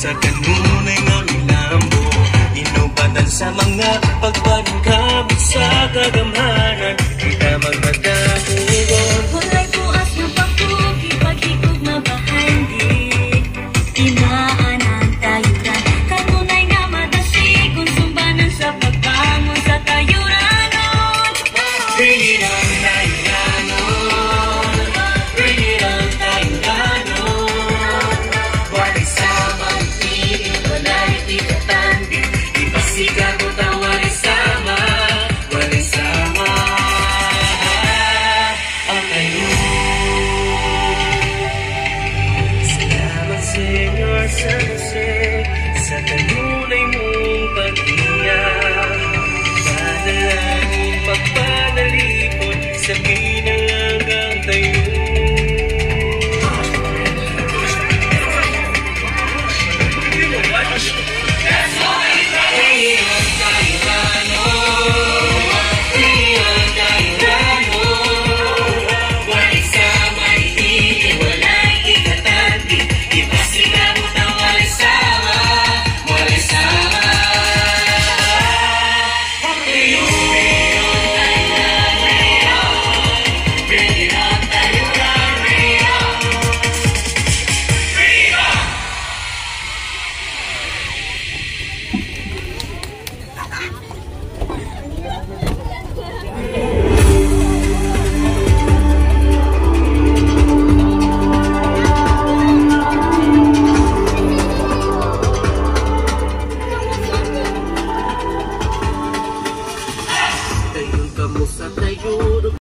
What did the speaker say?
sa kanunay nga milambo. Inubatan sa mga pagpaningkamit sa kagamhanan. Kita magmadahugon. Walay buas na pagkuki, paghigog na bahandi. Inaanan tayuran, kanunay nga madasigon. Sumbanan sa pagbangon sa tayuranon. Bring it on, tayuranon. Bring it on, tayuranon. Walay sama, itigil, walay ikatandi. Ipasigaw ko ta, walay sama, walay sama. Ang tayo. Salamat, Senyor San Jose, sa kanunay mong pag-iyak. Panalangin, pagpanalikod, sa pinangang tayo. Tayo kamo sa tayo.